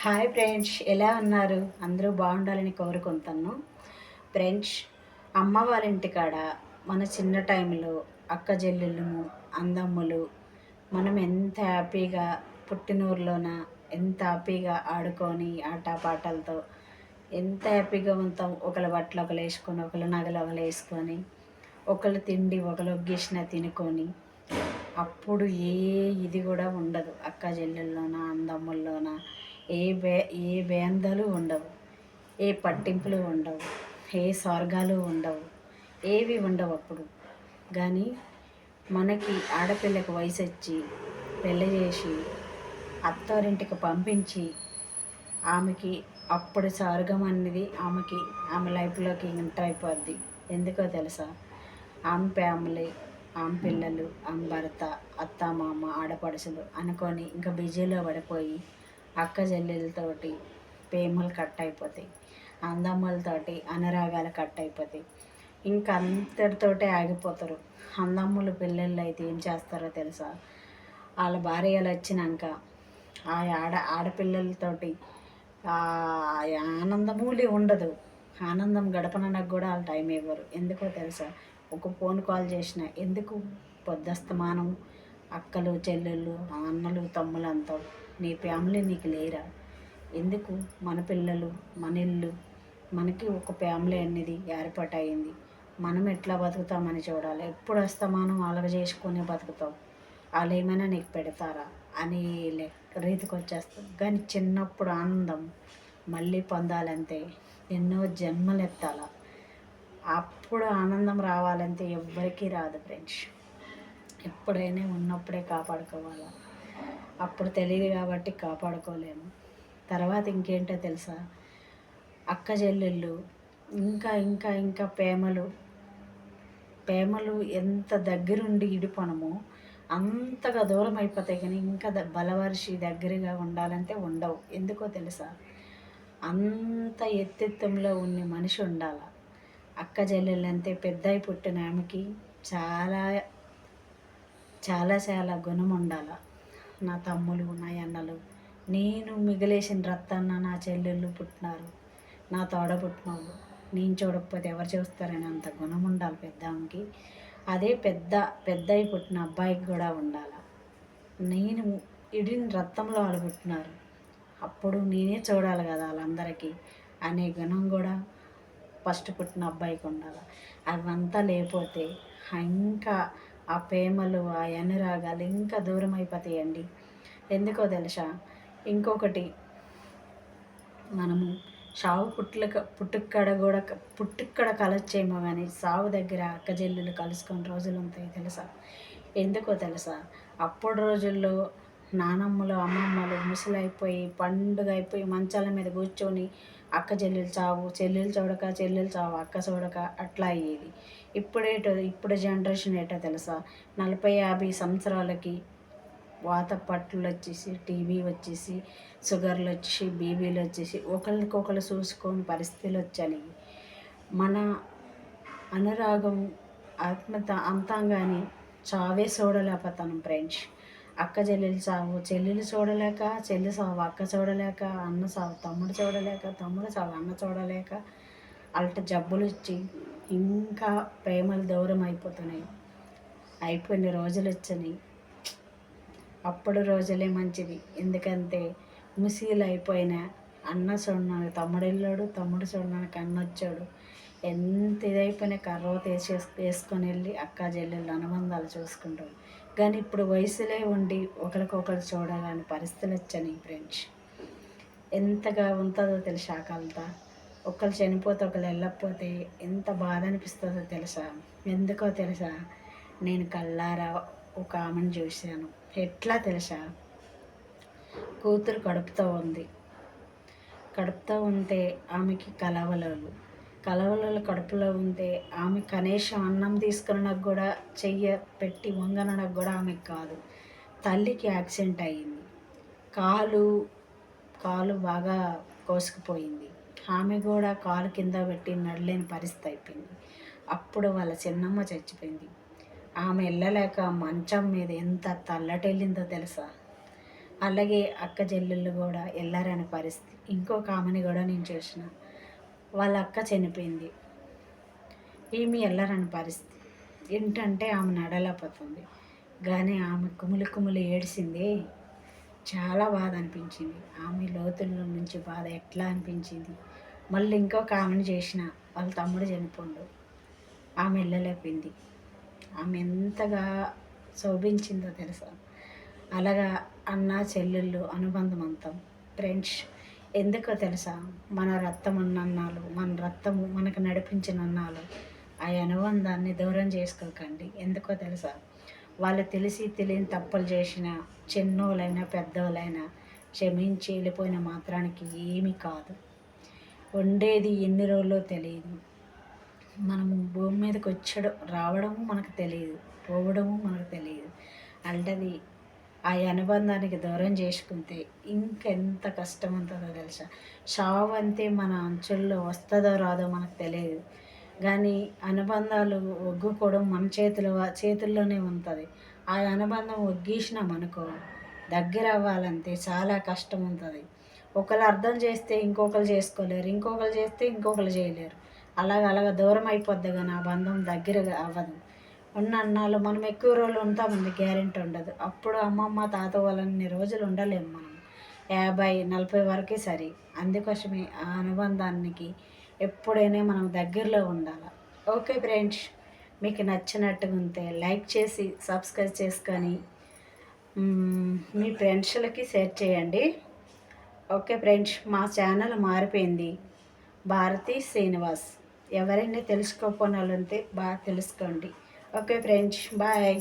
Hi friends, ఎలా ఉన్నారు? అందరూ బాగుండాలని కోరుకుంటాను. ఫ్రెండ్స్, అమ్మ వాళ్ళ ఇంటికాడ మన చిన్న టైంలో అక్క చెల్లెళ్ళము, అందమ్ములు మనం ఎంత హ్యాపీగా పుట్టినూరులోన ఎంత హ్యాపీగా ఆడుకొని ఆటపాటలతో ఎంత హ్యాపీగా ఉంటాం. ఒకళ్ళ బట్టలు ఒకరు వేసుకొని, ఒకళ్ళ నగలు ఒకరు వేసుకొని, ఒకళ్ళు తిండి ఒకళ్ళు ఒగ్గేసిన తినుకొని, అప్పుడు ఇది కూడా ఉండదు. అక్క చెల్లెల్లోన అందమ్ముల్లోన ఏ బే ఏ బేందాలు ఉండవు, ఏ పట్టింపులు ఉండవు, ఏ స్వర్గాలు ఉండవు, ఏవి ఉండవు అప్పుడు. కానీ మనకి ఆడపిల్లకు వయసు వచ్చి పెళ్ళి చేసి అత్తారింటికి పంపించి ఆమెకి అప్పుడు స్వర్గం అనేది ఆమె లైఫ్లోకి ఎంటర్ అయిపోద్ది. ఎందుకో తెలుసా? ఆమె ఫ్యామిలీ, ఆమె పిల్లలు, ఆమె భర్త, అత్త మామ ఆడపడుచులు అనుకొని ఇంకా బిజీలో పడిపోయి అక్క చెల్లెలతోటి ప్రేమలు కట్ అయిపోతాయి, అందమ్మలతోటి అనురాగాలు కట్ అయిపోతాయి. ఇంకా అంతటితోటే ఆగిపోతారు. అందమ్ములు పిల్లలు అయితే ఏం చేస్తారో తెలుసా? వాళ్ళ భార్యలు వచ్చినాక ఆ ఆడపిల్లలతోటి ఆనందమూలే ఉండదు. ఆనందం గడపనకు కూడా వాళ్ళు టైం ఇవ్వరు. ఎందుకో తెలుసా? ఒక ఫోన్ కాల్ చేసిన ఎందుకు పొద్దస్తమానం అక్కలు చెల్లెళ్ళు అన్నలు తమ్ములు అంతా నీ ఫ్యామిలీ నీకు లేరా? ఎందుకు? మన పిల్లలు మన ఇల్లు మనకి ఒక ఫ్యామిలీ అనేది ఏర్పాటు అయింది. మనం ఎట్లా బతుకుతామని చూడాలి. ఎప్పుడు అస్తమానం అలగ చేసుకొని బతుకుతాం. వాళ్ళు ఏమైనా నీకు పెడతారా అని రీతికి వచ్చేస్తాం. కానీ చిన్నప్పుడు ఆనందం మళ్ళీ పొందాలంటే ఎన్నో జన్మలు ఎత్తాల. అప్పుడు ఆనందం రావాలంటే ఎవ్వరికీ రాదు ఫ్రెండ్స్. ఎప్పుడైనా ఉన్నప్పుడే కాపాడుకోవాలి. అప్పుడు తెలియదు కాబట్టి కాపాడుకోలేము. తర్వాత ఇంకేంటో తెలుసా? అక్క చెల్లెళ్ళు ఇంకా ఇంకా ఇంకా ప్రేమలు ఎంత దగ్గరుండి ఇడిపోనమో అంతగా దూరం అయిపోతాయి. కానీ ఇంకా బలవరిచి దగ్గరగా ఉండాలంటే ఉండవు. ఎందుకో తెలుసా? అంత ఎత్తెత్తంలో ఉన్న మనిషి ఉండాలి. అక్క చెల్లెళ్ళంటే పెద్దయి పుట్టిన ఆమెకి చాలా చాలా చాలా గుణం ఉండాలి. నా తమ్ములు నా అన్నలు నేను మిగిలేసిన రత్తాన్న నా చెల్లెళ్ళు పుట్టినారు, నా తోడ పుట్టినోళ్ళు నేను చూడకపోతే ఎవరు చూస్తారని అంత గుణం ఉండాలి పెద్ద ఆమెకి. అదే పెద్దయి పుట్టిన అబ్బాయికి కూడా ఉండాలి. నేను ఇడిన రక్తంలో వాళ్ళు పుట్టినారు, అప్పుడు నేనే చూడాలి కదా వాళ్ళందరికీ అనే గుణం కూడా ఫస్ట్ పుట్టిన అబ్బాయికి ఉండాలి. అవంతా లేకపోతే ఇంకా ఆ ప్రేమలు ఆ అనురాగాలు ఇంకా దూరం అయిపోతాయండి. ఎందుకో తెలుసా? ఇంకొకటి, మనము సావు పుట్టుక్కడ కలొచ్చేమో కానీ సావు దగ్గర అక్క చెల్లెలు కలుసుకొని రోజులు ఉంటాయి తెలుసా? ఎందుకో తెలుసా? అప్పుడు రోజుల్లో నానమ్మలు అమ్మమ్మలు ముసలైపోయి పండుగ అయిపోయి మంచాల మీద కూర్చొని అక్క చెల్లెలు చావు, చెల్లెలు చూడక చెల్లెలు చావు, అక్క చూడక అట్లా అయ్యేది. ఇప్పుడు జనరేషన్ ఏటో తెలుసా? 40-50 సంవత్సరాలకి వాత పట్టులు వచ్చేసి, టీబీ వచ్చేసి, షుగర్లు వచ్చేసి, బీబీలు వచ్చేసి ఒకరికొకరు చూసుకొని పరిస్థితులు వచ్చాయి. మన అనురాగం ఆత్మత అంతాం కానీ చావే చూడలేకపోతాను ఫ్రెండ్స్. అక్క చెల్లెలు సావు చెల్లెలు చూడలేక, చెల్లి సావు అక్క చూడలేక, అన్న సావు తమ్ముడు చూడలేక, తమ్ముడు సావు అన్న చూడలేక అల్ట జబ్బులు వచ్చి ఇంకా ప్రేమలు దూరం అయిపోతున్నాయి. అయిపోయిన రోజులు వచ్చినాయి. అప్పుడు రోజులే మంచిది. ఎందుకంటే ముసీలు అయిపోయిన అన్న చూడడానికి తమ్ముడు వెళ్ళాడు, తమ్ముడు చూడడానికి అన్న వచ్చాడు. ఎంత ఇదైపోయినా కర్ర వేసుకొని వెళ్ళి అక్క చెల్లెళ్ళు అనుబంధాలు చూసుకుంటారు. కానీ ఇప్పుడు వయసులే ఉండి ఒకరికొకరు చూడాలని పరిస్థితులు వచ్చాయి ఫ్రెండ్స్. ఎంతగా ఉంటుందో తెలుసా? కలత ఒకళ్ళు చనిపోతే ఒకళ్ళు వెళ్ళకపోతే ఎంత బాధ అనిపిస్తుందో తెలుసా? ఎందుకో తెలుసా? నేను కళ్ళారా ఒక ఆమెను చూశాను. ఎట్లా తెలుసా? కూతురు కడుపుతో ఉంటే ఆమెకి కలవలలు కడుపులో ఉంటే ఆమె కనీసం అన్నం తీసుకునకు కూడా చెయ్య పెట్టి వంగనకు కూడా ఆమెకు కాదు. తల్లికి యాక్సిడెంట్ అయ్యింది, కాలు బాగా కోసుకుపోయింది. ఆమె కూడా కాలు కింద పెట్టి నడలేని పరిస్థితి అయిపోయింది. అప్పుడు వాళ్ళ చిన్నమ్మ చచ్చిపోయింది. ఆమె వెళ్ళలేక మంచం మీద ఎంత తల్లటెళ్ళిందో తెలుసా? అలాగే అక్క చెల్లెళ్ళు కూడా వెళ్ళారనే పరిస్థితి. ఇంకొక ఆమెని కూడా నేను చూసిన, వాళ్ళ అక్క చనిపోయింది, ఈమె వెళ్ళారని పరిస్థితి. ఏంటంటే ఆమె నడలేకపోతుంది, కానీ ఆమె కుమిలి కుమిలి ఏడిసింది. చాలా బాధ అనిపించింది. ఆమె లోతుల్లో నుంచి బాధ ఎట్లా అనిపించింది. మళ్ళీ ఇంకొక ఆమెను చేసిన, వాళ్ళ తమ్ముడు చనిపోండు, ఆమె వెళ్ళలేకపోయింది. ఆమె ఎంతగా శోభించిందో తెలుసా. అలాగా అన్న చెల్లెళ్ళు అనుబంధం అంతా ఫ్రెండ్స్. ఎందుకో తెలుసా, మన రక్తం అన్నాలు, మన రక్తము మనకు నడిపించిన అన్నాలు, ఆ అనుబంధాన్ని దూరం చేసుకోకండి. ఎందుకో తెలుసా, వాళ్ళు తెలిసి తెలియని తప్పులు చేసిన చిన్నోళ్ళైనా పెద్దోళ్ళైనా క్షమించి వెళ్ళిపోయిన మాత్రానికి ఏమీ కాదు. ఉండేది ఎన్ని రోజుల్లో తెలియదు. మనము భూమి మీదకి వచ్చడం రావడము మనకు తెలియదు, పోవడము మనకు తెలియదు. అంటది ఆ అనుబంధానికి దూరం చేసుకుంటే ఇంకెంత కష్టం ఉంటుందో తెలుసా. చావు అంతే మన అంచుల్లో వస్తుందో రాదో మనకు తెలియదు, కానీ అనుబంధాలు ఒగ్గుకోవడం మన చేతుల్లోనే ఉంటుంది. ఆ అనుబంధం ఒగ్గేసినాం అనుకో, దగ్గర అవ్వాలంటే చాలా కష్టం ఉంటుంది. ఒకరు అర్థం చేస్తే ఇంకొకరు చేసుకోలేరు, ఇంకొకరు చేస్తే ఇంకొకరు చేయలేరు. అలాగ దూరం అయిపోద్ది, కానీ ఆ బంధం దగ్గరగా అవ్వదు. ఉన్న అన్నాళ్ళు మనం ఎక్కువ రోజులు ఉంటామండి, గ్యారెంటీ ఉండదు. అప్పుడు అమ్మమ్మ తాత వాళ్ళన్ని రోజులు ఉండలేము మనం, 50-40 వరకే సరి. అందుకోసమే ఆ అనుబంధానికి ఎప్పుడైనా మనం దగ్గరలో ఉండాలి. ఓకే ఫ్రెండ్స్, మీకు నచ్చినట్టుగా ఉంటే లైక్ చేసి సబ్స్క్రైబ్ చేసుకొని మీ ఫ్రెండ్స్లకి షేర్ చేయండి. ఓకే ఫ్రెండ్స్, మా ఛానల్ మారిపోయింది, భారతి శ్రీనివాస్. ఎవరైనా తెలుసుకోకపోయిన వాళ్ళు ఉంటే బాగా తెలుసుకోండి. Okay friends, bye.